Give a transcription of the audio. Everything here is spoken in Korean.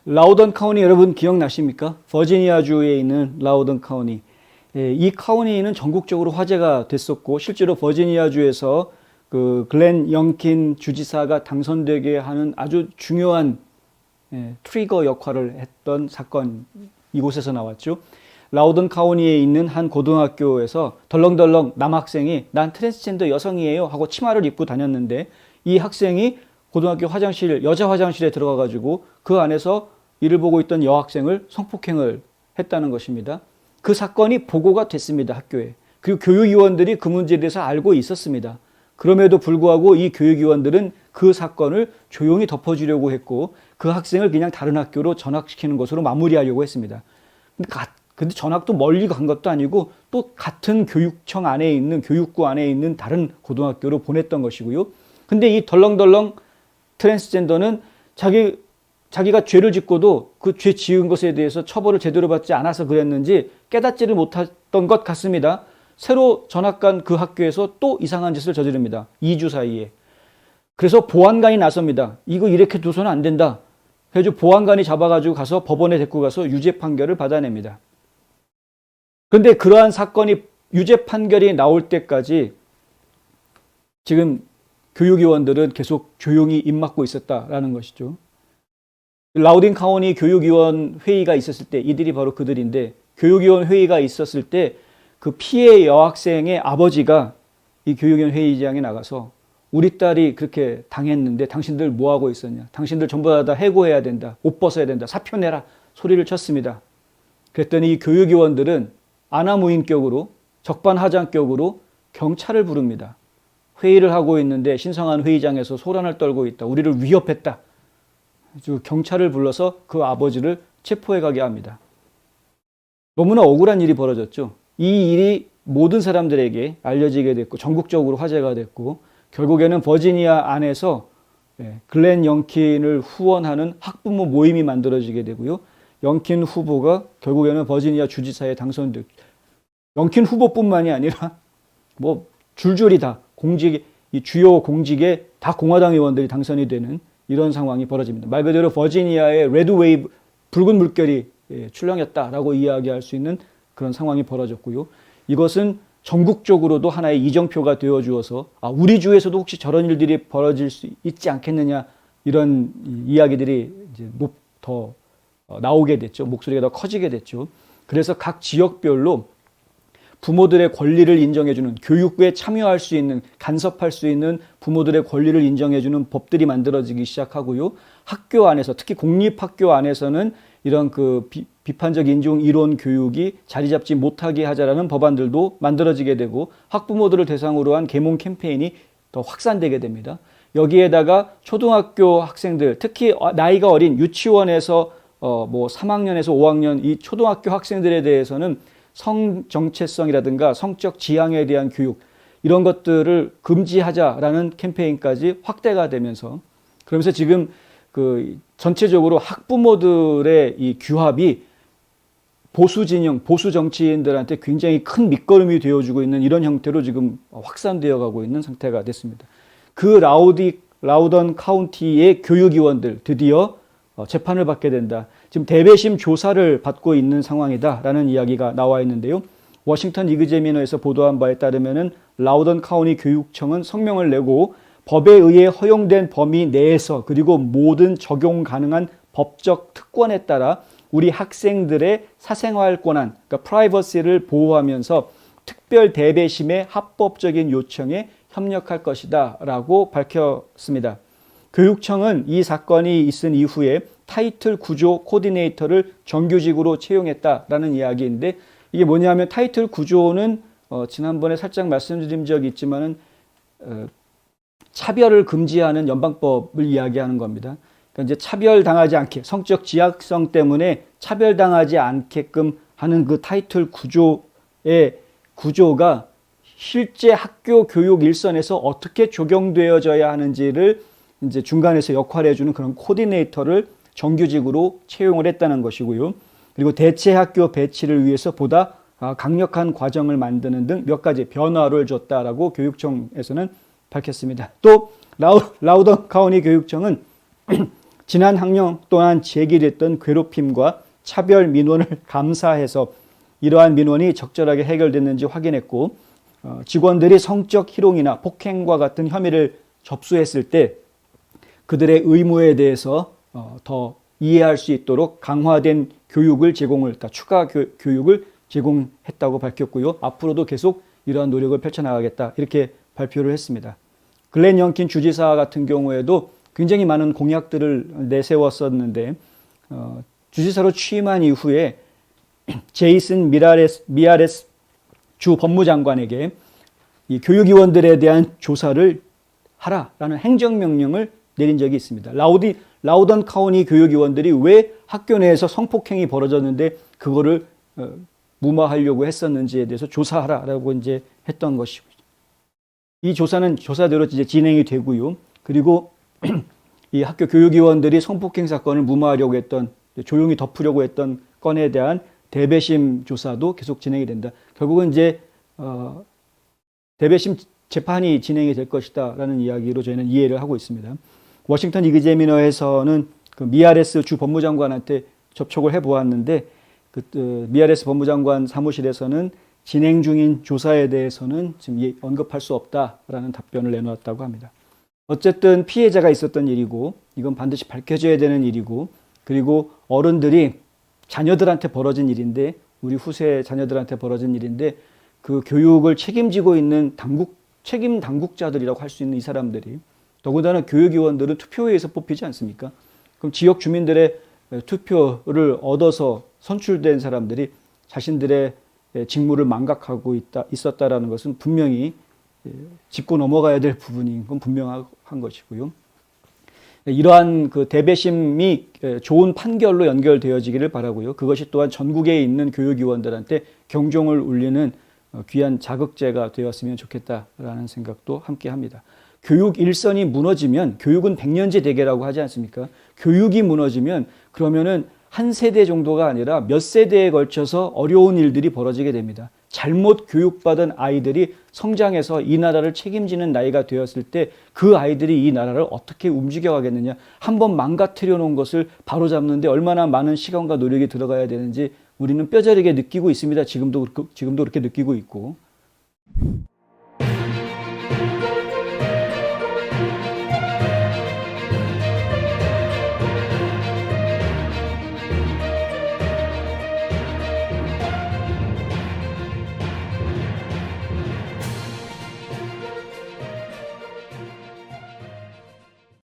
라우던 카운티 여러분 기억나십니까? 버지니아주에 있는 라우던 카운티. 이 카운티는 전국적으로 화제가 됐었고 실제로 버지니아주에서 그 글렌 영킨 주지사가 당선되게 하는 아주 중요한 트리거 역할을 했던 사건 이곳에서 나왔죠. 라우던 카운티에 있는 한 고등학교에서 덜렁덜렁 남학생이 난 트랜스젠더 여성이에요 하고 치마를 입고 다녔는데 이 학생이 고등학교 화장실, 여자 화장실에 들어가 가지고 그 안에서 이를 보고 있던 여학생을 성폭행을 했다는 것입니다. 그 사건이 보고가 됐습니다, 학교에. 그리고 교육위원들이 그 문제에 대해서 알고 있었습니다. 그럼에도 불구하고 이 교육위원들은 그 사건을 조용히 덮어주려고 했고 그 학생을 그냥 다른 학교로 전학시키는 것으로 마무리하려고 했습니다. 근데 전학도 멀리 간 것도 아니고 또 같은 교육청 안에 있는 교육구 안에 있는 다른 고등학교로 보냈던 것이고요. 근데 이 덜렁덜렁 트랜스젠더는 자기가 죄를 짓고도 그 죄 지은 것에 대해서 처벌을 제대로 받지 않아서 그랬는지 깨닫지를 못했던 것 같습니다. 새로 전학 간 그 학교에서 또 이상한 짓을 저지릅니다. 2주 사이에. 그래서 보안관이 나섭니다. 이거 이렇게 둬서는 안 된다. 그래서 보안관이 잡아가지고 가서 법원에 데리고 가서 유죄 판결을 받아냅니다. 그런데 그러한 사건이 유죄 판결이 나올 때까지 지금 교육위원들은 계속 조용히 입 막고 있었다라는 것이죠. 라우딩 카운티 교육위원 회의가 있었을 때 이들이 바로 그들인데 교육위원 회의가 있었을 때 그 피해 여학생의 아버지가 이 교육위원 회의장에 나가서 우리 딸이 그렇게 당했는데 당신들 뭐하고 있었냐. 당신들 전부 다 해고해야 된다. 옷 벗어야 된다. 사표 내라. 소리를 쳤습니다. 그랬더니 이 교육위원들은 아나무인격으로 적반하장격으로 경찰을 부릅니다. 회의를 하고 있는데 신성한 회의장에서 소란을 떨고 있다. 우리를 위협했다. 경찰을 불러서 그 아버지를 체포해 가게 합니다. 너무나 억울한 일이 벌어졌죠. 이 일이 모든 사람들에게 알려지게 됐고 전국적으로 화제가 됐고 결국에는 버지니아 안에서 글렌 영킨을 후원하는 학부모 모임이 만들어지게 되고요. 영킨 후보가 결국에는 버지니아 주지사에 당선됐죠. 영킨 후보뿐만이 아니라 뭐 줄줄이 다 이 주요 공직에 다 공화당 의원들이 당선이 되는 이런 상황이 벌어집니다. 말 그대로 버지니아의 레드 웨이브, 붉은 물결이 출렁였다라고 이야기할 수 있는 그런 상황이 벌어졌고요. 이것은 전국적으로도 하나의 이정표가 되어 주어서 우리 주에서도 혹시 저런 일들이 벌어질 수 있지 않겠느냐 이런 이야기들이 이제 더 나오게 됐죠. 목소리가 더 커지게 됐죠. 그래서 각 지역별로 부모들의 권리를 인정해주는 교육에 참여할 수 있는 간섭할 수 있는 부모들의 권리를 인정해주는 법들이 만들어지기 시작하고요. 학교 안에서 특히 공립학교 안에서는 이런 그 비판적 인종 이론 교육이 자리 잡지 못하게 하자라는 법안들도 만들어지게 되고 학부모들을 대상으로 한 계몽 캠페인이 더 확산되게 됩니다. 여기에다가 초등학교 학생들 특히 나이가 어린 유치원에서 뭐 3학년에서 5학년 이 초등학교 학생들에 대해서는 성 정체성이라든가 성적 지향에 대한 교육 이런 것들을 금지하자라는 캠페인까지 확대가 되면서 그러면서 지금 그 전체적으로 학부모들의 이 규합이 보수 진영, 보수 정치인들한테 굉장히 큰 밑거름이 되어주고 있는 이런 형태로 지금 확산되어 가고 있는 상태가 됐습니다. 그 라우던 카운티의 교육위원들 드디어 재판을 받게 된다. 지금 대배심 조사를 받고 있는 상황이다라는 이야기가 나와 있는데요. 워싱턴 이그제미너에서 보도한 바에 따르면은 라우던 카운티 교육청은 성명을 내고 법에 의해 허용된 범위 내에서 그리고 모든 적용 가능한 법적 특권에 따라 우리 학생들의 사생활 권한, 그러니까 프라이버시를 보호하면서 특별 대배심의 합법적인 요청에 협력할 것이다 라고 밝혔습니다. 교육청은 이 사건이 있은 이후에 타이틀 구조 코디네이터를 정규직으로 채용했다라는 이야기인데 이게 뭐냐면 타이틀 구조는 지난번에 살짝 말씀드린 적이 있지만은 차별을 금지하는 연방법을 이야기하는 겁니다. 그러니까 이제 차별당하지 않게 성적 지향성 때문에 차별당하지 않게끔 하는 그 타이틀 구조가 실제 학교 교육 일선에서 어떻게 적용되어져야 하는지를 이제 중간에서 역할해주는 그런 코디네이터를 정규직으로 채용을 했다는 것이고요. 그리고 대체 학교 배치를 위해서 보다 강력한 과정을 만드는 등 몇 가지 변화를 줬다라고 교육청에서는 밝혔습니다. 또 라우던 카운티 교육청은 지난 학년 동안 제기됐던 괴롭힘과 차별 민원을 감사해서 이러한 민원이 적절하게 해결됐는지 확인했고 직원들이 성적 희롱이나 폭행과 같은 혐의를 접수했을 때 그들의 의무에 대해서 더 이해할 수 있도록 강화된 교육을 그러니까 추가 교육을 제공했다고 밝혔고요. 앞으로도 계속 이러한 노력을 펼쳐나가겠다 이렇게 발표를 했습니다. 글렌 영킨 주지사 같은 경우에도 굉장히 많은 공약들을 내세웠었는데 주지사로 취임한 이후에 제이슨 미아레스 주 법무장관에게 이 교육위원들에 대한 조사를 하라라는 행정명령을 내린 적이 있습니다. 라우던 카운티 교육위원들이 왜 학교 내에서 성폭행이 벌어졌는데 그거를 무마하려고 했었는지에 대해서 조사하라라고 이제 했던 것이고, 이 조사는 조사대로 이제 진행이 되고요. 그리고 이 학교 교육위원들이 성폭행 사건을 무마하려고 했던, 조용히 덮으려고 했던 건에 대한 대배심 조사도 계속 진행이 된다. 결국은 이제 대배심 재판이 진행이 될 것이다라는 이야기로 저희는 이해를 하고 있습니다. 워싱턴 이그제미너에서는 그 미아레스 주 법무장관한테 접촉을 해보았는데 미아레스 법무장관 사무실에서는 진행 중인 조사에 대해서는 지금 언급할 수 없다라는 답변을 내놓았다고 합니다. 어쨌든 피해자가 있었던 일이고 이건 반드시 밝혀져야 되는 일이고, 그리고 어른들이 자녀들한테 벌어진 일인데, 우리 후세 자녀들한테 벌어진 일인데 그 교육을 책임지고 있는 책임 당국자들이라고 할 수 있는 이 사람들이, 더군다나 교육위원들은 투표회에서 뽑히지 않습니까? 그럼 지역 주민들의 투표를 얻어서 선출된 사람들이 자신들의 직무를 망각하고 있었다라는 것은 분명히 짚고 넘어가야 될 부분인 건 분명한 것이고요. 이러한 그 대배심이 좋은 판결로 연결되어지기를 바라고요. 그것이 또한 전국에 있는 교육위원들한테 경종을 울리는 귀한 자극제가 되었으면 좋겠다라는 생각도 함께 합니다. 교육 일선이 무너지면, 교육은 백년지 대계라고 하지 않습니까? 교육이 무너지면 그러면은 한 세대 정도가 아니라 몇 세대에 걸쳐서 어려운 일들이 벌어지게 됩니다. 잘못 교육받은 아이들이 성장해서 이 나라를 책임지는 나이가 되었을 때 그 아이들이 이 나라를 어떻게 움직여가겠느냐. 한번 망가뜨려 놓은 것을 바로잡는데 얼마나 많은 시간과 노력이 들어가야 되는지 우리는 뼈저리게 느끼고 있습니다. 지금도 그렇게 느끼고 있고.